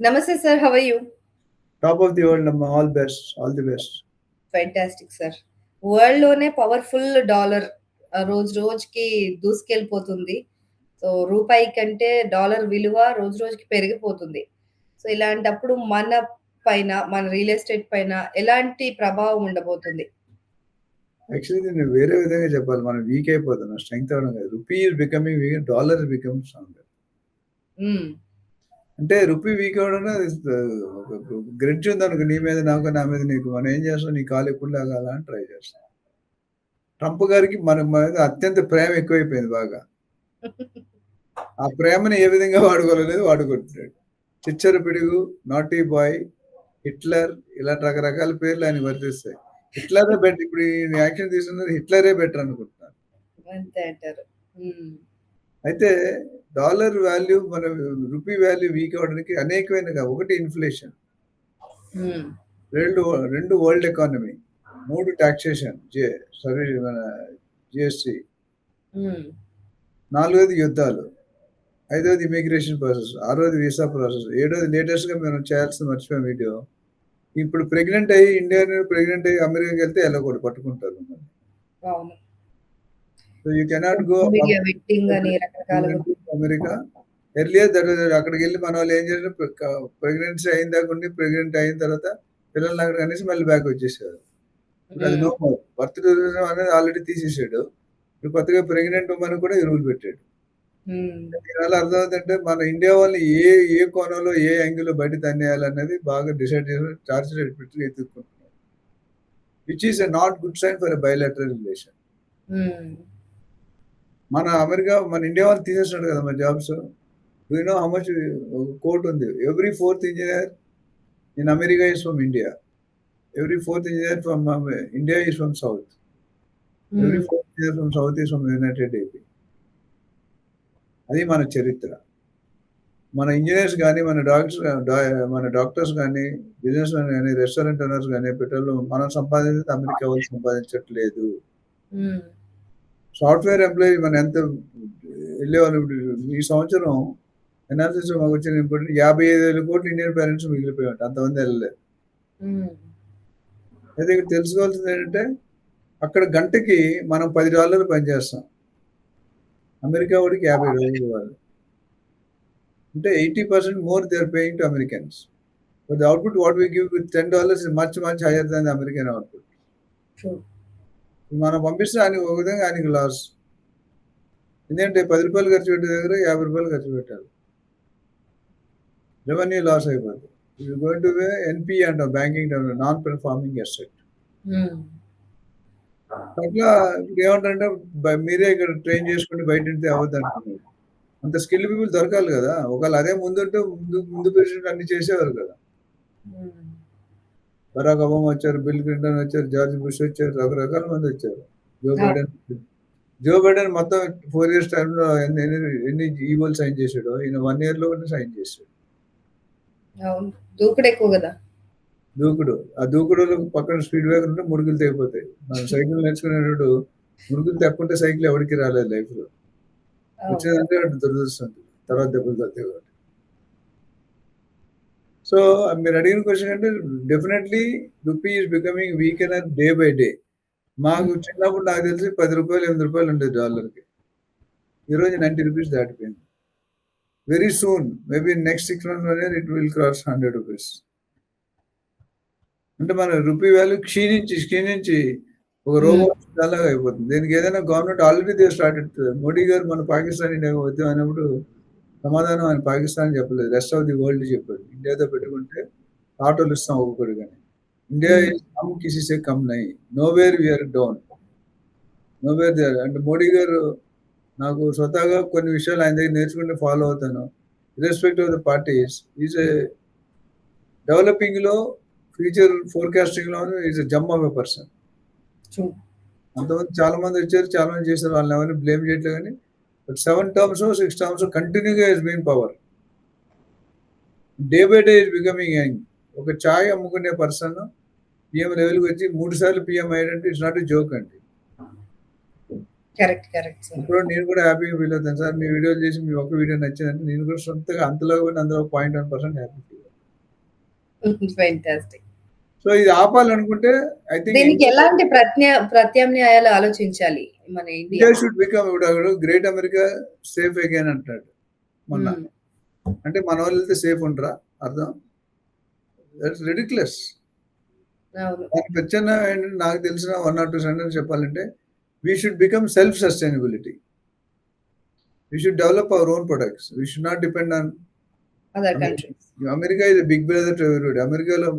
Namaste, sir. How are you? Top of the world, all best, all the best. Fantastic sir. వరల్డ్‌లోనే powerful dollar రోజు రోజుకి దూసుకెళ్ళిపోతుంది. So, రూపాయి కంటే dollar విలువ రోజు రోజుకి పెరిగిపోతుంది. సో, ఇలాంటప్పుడు మన పైన, మన రియల్ ఎస్టేట్ పైన ఎలాంటి ప్రభావం ఉండబోతుంది? యాక్చువల్లీ నేను వేరే విధంగా చెప్పాలి. మనం వీక్ అయిపోతున్నాం. స్ట్రెంగ్త్ అవ్వడం కాదు. Rupee is becoming week, dollar become stronger. హ్మ్. అంటే రూపీ వీక్ అవ్వడం ఒక గ్రిడ్జ్ ఉందనుకో నీ మీద నాకు, నా మీద నీకు. మనం ఏం చేస్తాం? నీ కాలు ఎప్పుడు లాగాల అని ట్రై చేస్తాం. ట్రంప్ గారికి మన మీద అత్యంత ప్రేమ ఎక్కువైపోయింది బాగా. ఆ ప్రేమని ఏ విధంగా వాడుకోవాలనేది వాడుకుంటున్నాడు. చిచ్చర పిడుగు, నాటీ బాయ్, హిట్లర్ ఇలాంటి రకరకాల పేర్లు ఆయనకి వర్తిస్తాయి. హిట్లరే బెటర్. ఇప్పుడు ఈ యాక్షన్ తీసుకున్నది హిట్లరే బెటర్ అనుకుంటున్నాను. అంతే అంటారు. హ్మ్. అయితే డాలర్ వాల్యూ మన రూపీ వాల్యూ వీక్ అవ్వడానికి అనేకమైన ఒకటి ఇన్ఫ్లేషన్, హ్మ్. రెండు వరల్డ్ ఎకానమీ, 3 టాక్సేషన్ మన జిఎస్టీ, హ్మ్. 4వది యుద్ధాలు, 5వది ఇమిగ్రేషన్ ప్రాసెస్, 6వది వీసా ప్రాసెస్, 7వది లేటెస్ట్‌గా మనం చేయాల్సింది మర్చిపోయాం వీడియో. ఇప్పుడు ప్రెగ్నెంట్ అయ్యి అమెరికాకి వెళ్తే ఎళ్ళకూడదు, పట్టుకుంటారు మిమ్మల్ని. అవును. So you cannot go media vetting అని రకరకాలుగా. అమెరికా. ఎర్లియర్ అక్కడికెళ్ళి మన వాళ్ళు ఏం చేశారు, ప్రెగ్నెన్సీ అయిన దాకా ఉండి, ప్రెగ్నెంట్ అయిన తర్వాత పిల్లల్ని అక్కడ కనేసి మళ్ళీ బ్యాక్ వచ్చేసారు. ఇప్పుడు అది hmm. No more. Birth tourism అనేది ఆల్రెడీ తీసేసాడు. ఇప్పుడు కొత్తగా ప్రెగ్నెంట్ ఉమెన్ కూడా ఈ రూల్ పెట్టాడు. హ్మ్. దీనివల్ల అర్థమవుతుందంటే మన ఇండియా వాళ్ళని ఏ కోణంలో, ఏ యాంగిల్‌లో బయట తన్నేయాలనేది బాగా డిసైడ్ చేసి చార్జ్ రేట్ పెట్టి ఎతుక్కుంటున్నారు. Which is a not good sign for a bilateral relation. Hmm. మన ఇండియా వాళ్ళు తీసేస్తున్నాడు కదా మన jobs. Do you know how much? Quote ఉంది. Every fourth engineer in America is from India. Every fourth engineer from India is from south. Every hmm. Fourth engineer from south is from united AP. అది మన చరిత్ర. మన engineers కానీ, మన doctors కానీ, business men కానీ, restaurant owners కానీ, petrol మనం సంపాదించేది అమెరికా వాళ్ళు సంపాదించట్లేదు. హ్మ్. సాఫ్ట్‌వేర్ ఎంప్లాయీ మనం ఎంత వెళ్ళేవాళ్ళు. ఇప్పుడు ఈ సంవత్సరం అనాలిసిస్ మాకు వచ్చిన ఇన్పుట్ 55,000 కోట్లు ఇండియన్ పేరెంట్స్ మిగిలిపోయారు. అంతమంది వెళ్ళలేదు. హ్మ్. అయితే ఇక్కడ తెలుసుకోవాల్సింది ఏంటంటే, అక్కడ గంటకి మనం $10 పనిచేస్తాం. అమెరికా వాడికి $50 ఇవ్వాలి. అంటే 80% more they are paying to Americans. But the output what we give with $10 is much, much higher than the American output. True. మనం పంపిస్తే ఆయనకి ఒక విధంగా ఆయనకి లాస్. ఎందుకంటే ₹10 ఖర్చు పెట్టే దగ్గర ₹50 ఖర్చు పెట్టాలి. రెవెన్యూ లాస్ అయిపోద్ది. It is going to be NPA అంటాం, బ్యాంకింగ్ టర్మ్‌లో, నాన్ పెర్ఫార్మింగ్ అసెట్. హ్మ్. అట్లా ఏమంటారంటే మీరే ఇక్కడ ట్రైన్ చేసుకొని బయట ఉంటే అవ్వదంటున్నారు. అంత స్కిల్డ్ పీపుల్ దొరకాలి కదా! ఒకవేళ అదే ముందుంటే ముందు ప్రెసిడెంట్ అన్ని చేసేవారు కదా! హ్మ్. బరాక్ ఒబామా వచ్చారు, బిల్ క్లింటన్ వచ్చారు, జార్జ్ బుష్ వచ్చారు, రకరకాల మంది వచ్చారు. జో బైడెన్ మొత్తం 4 ఇయర్స్ టైమ్‌లో ఎన్ని ఈవోలు సైన్ చేసాడో, ఈయన 1 ఇయర్‌లోనే సైన్ చేసాడు. అవును. దూకుడు ఎక్కువ గదా! దూకుడు. ఆ దూకుడులో పక్కన స్పీడ్ బ్రేకర్ ఉంటే ముడుకులు తెగిపోతాయి. మనం సైకిల్ నేర్చుకునేటప్పుడు ముడుకులు తెక్కుంటే సైకిల్ ఎవరికీ రాలేదు లైఫ్‌లో. అవును. వచ్చిందంటే వాడి దురదృష్టం. తర్వాత దెబ్బలు తగులుతాయి వాడికి. సో మీరు అడిగిన క్వెషన్ అంటే definitely rupee is becoming weakener day by day. మాకు చిన్నప్పుడు నాకు తెలిసి రూ. 10, రూ. 8 ఉండేది డాలర్‌కి. ఈరోజు రూ. 90 దాటిపోయింది. వెరీ సూన్ మేబీ నెక్స్ట్ 6 మంత్స్‌లోనే ఇట్ విల్ క్రాస్ రూ. 100. అంటే మన రూపీ వాల్యూ క్షీణించి ఒక రోబోట్ లాగా అయిపోతుంది. దీనికి ఏదైనా government already they started. Modi గారు మన పాకిస్తాన్ ఇండియా వద్దు అన్నప్పుడు సమాధానం ఆయన పాకిస్తాన్ చెప్పలేదు. రెస్ట్ ఆఫ్ ది వరల్డ్ చెప్పాడు. ఇండియాతో పెట్టుకుంటే ఆటోలు ఇస్తాం ఒక్కొక్కటి గాని. ఇండియా ఈస్ కమ్ కిసీ సే కమ్ నహీ. Nowhere we are down. Nowhere they are. అంటే మోడీ గారు నాకు స్వతహాగా కొన్ని విషయాలు ఆయన దగ్గర నేర్చుకుంటే ఫాలో అవుతాను. Irrespective of the parties is a డెవలపింగ్‌లో, ఫ్యూచర్ ఫోర్‌కాస్టింగ్‌లోను is a gem of a person. True. అంతమంది చాలా మంది వచ్చారు, చాలా మంది చేశారు. వాళ్ళని ఎవరిని బ్లేమ్ చేయట్లేదు గానీ, బట్ 7 టర్మ్స్, 6 టర్మ్స్ కంటిన్యూగా has been power. Day by day is becoming young. ఒక చాయ్ అమ్ముకునే పర్సన్ పీఎం లెవెల్‌కి వచ్చి 3 సార్లు పీఎం అయ్యాడంటే ఇట్స్ నాట్ ఎ జోక్ అండి. కరెక్ట్. Correct sir. ఇప్పుడు నేను కూడా హ్యాపీగా ఫీల్ అవుతాను సార్. మీ వీడియోలు చేసి మీ ఒక్క వీడియో నచ్చిందంటే నేను కూడా సొంతగా అంతలో పోయిన అందులో 0.1% హ్యాపీ ఫీల్ అవుతాను. ఫెంటాస్టిక్. సో ఇది ఆపాలనుకుంటే ఐ థింక్ దీనికి ఎలాంటి ప్రత్యామ్నాయాలు ఆలోచించాలి మన ఇండియా? ఇండియా షుడ్ బికమ్ ఇప్పుడు గ్రేట్ అమెరికా సేఫ్ అగైన్ అంటాడు మొన్న. హ్మ్. అంటే మనోళ్ళు వెళ్తే సేఫ్ ఉండరా? అర్థం? That's ridiculous. అవును. దానికి ప్రత్యామ్నాయం ఏంటంటే నాకు తెలిసిన 1 ఆర్ 2 సెంటెన్స్ చెప్పాలంటే we should become self sustainability. We should develop our own products. We should not depend on other countries. America is big brother to everybody. అమెరికాలో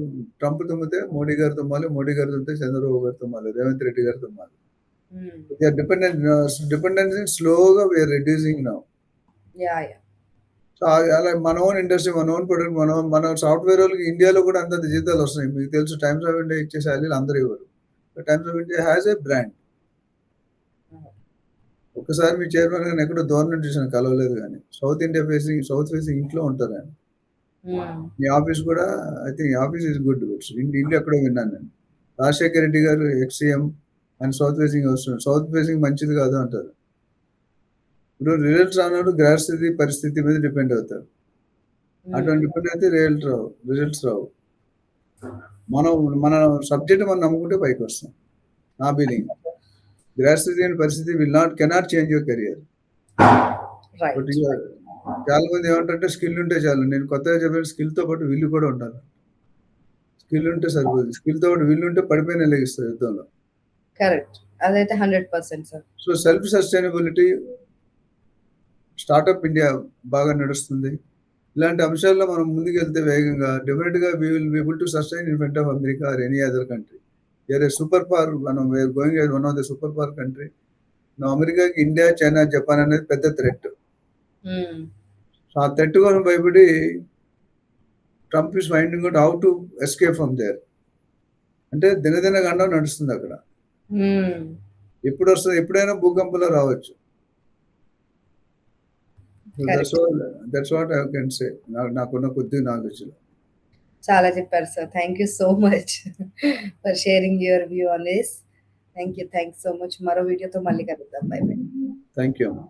ట్రంప్ తుమ్మితే మోడీ గారు తుమ్మాలి, మోడీ గారు తుమ్మితే చంద్రబాబు గారు తుమ్మాలి, రేవంత్ రెడ్డి గారు తుమ్మాలి. హ్మ్. దే ఆర్ డిపెండెన్సీ స్లోగా we are reducing now. Yeah! Yeah! So అలా మన ఓన్ ఇండస్ట్రీ, మన ఓన్ ప్రొడక్ట్, మన సాఫ్ట్‌వేర్ వాళ్ళకి ఇండియాలో కూడా అంతంత జీతాలు వస్తున్నాయి. మీకు తెలుసు టైమ్స్ ఆఫ్ ఇండియా ఇచ్చే సాలరీలు అందరూ ఇవ్వరు. Times of India has a brand. ఒక్కసారి మీ చైర్మన్ గారిని ఎక్కడో దూరం నుంచి చూసాను, కలవలేదు గానీ. సౌత్ ఫేసింగ్ ఇంట్లో ఉంటారు ఆయన. హ్మ్. మీ ఆఫీస్ కూడా I think office is good. ఇల్లు ఎక్కడో విన్నాను నేను. రాజశేఖర్ రెడ్డి గారు ex CM and south facing వస్తున్నారు. సౌత్ ఫేసింగ్ మంచిది కాదు అంటారు. ఇప్పుడు రిజల్ట్స్ రానప్పుడు గ్రహస్థితి పరిస్థితి మీద డిపెండ్ అవుతారు. అటువంటి డిపెండ్ అయితే రిజల్ట్స్ రావు. మనం మన సబ్జెక్ట్ మనం నమ్ముకుంటే పైకి వస్తాం. నా బిలీవ్. గ్రహస్థితి అనే పరిస్థితి cannot change your career. Right. But చాలా మంది ఏమంటారంటే స్కిల్ ఉంటే చాలు. నేను కొత్తగా చెప్పిన స్కిల్‌తో పాటు విల్ కూడా ఉండాలి. స్కిల్ ఉంటే సరిపోదు. స్కిల్‌తో పాటు విల్ ఉంటే పడిపోయిన లెగిస్తారు యుద్ధంలో. కరెక్ట్. అదైతే 100% sir. So self sustainability startup India బాగా నడుస్తుంది. ఇలాంటి అంశాల్లో మనం ముందుకెళ్తే వేగంగా డెఫినిట్‌గా we will be able to sustain in front of America or any other country. We are a super power. We are going as one of the super power country. అమెరికాకి India, China, Japan అనేది పెద్ద threat. Hmm. So ఆ threat కోసం భయపడి Trump is finding out how to escape from there. అంటే దినదిన గండం నడుస్తుంది అక్కడ. హ్మ్. ఎప్పుడైనా భూకంపాలు రావచ్చు. Correct. That's what I can say. నాకున్న కొద్ది నాలెడ్జ్‌లో. చాలా చెప్పారు sir. Thank you so much for sharing your view on this. Thank you so much. మరో వీడియోతో మళ్ళీ కలుద్దాం. By by. థాంక్ యూ అమ్మా.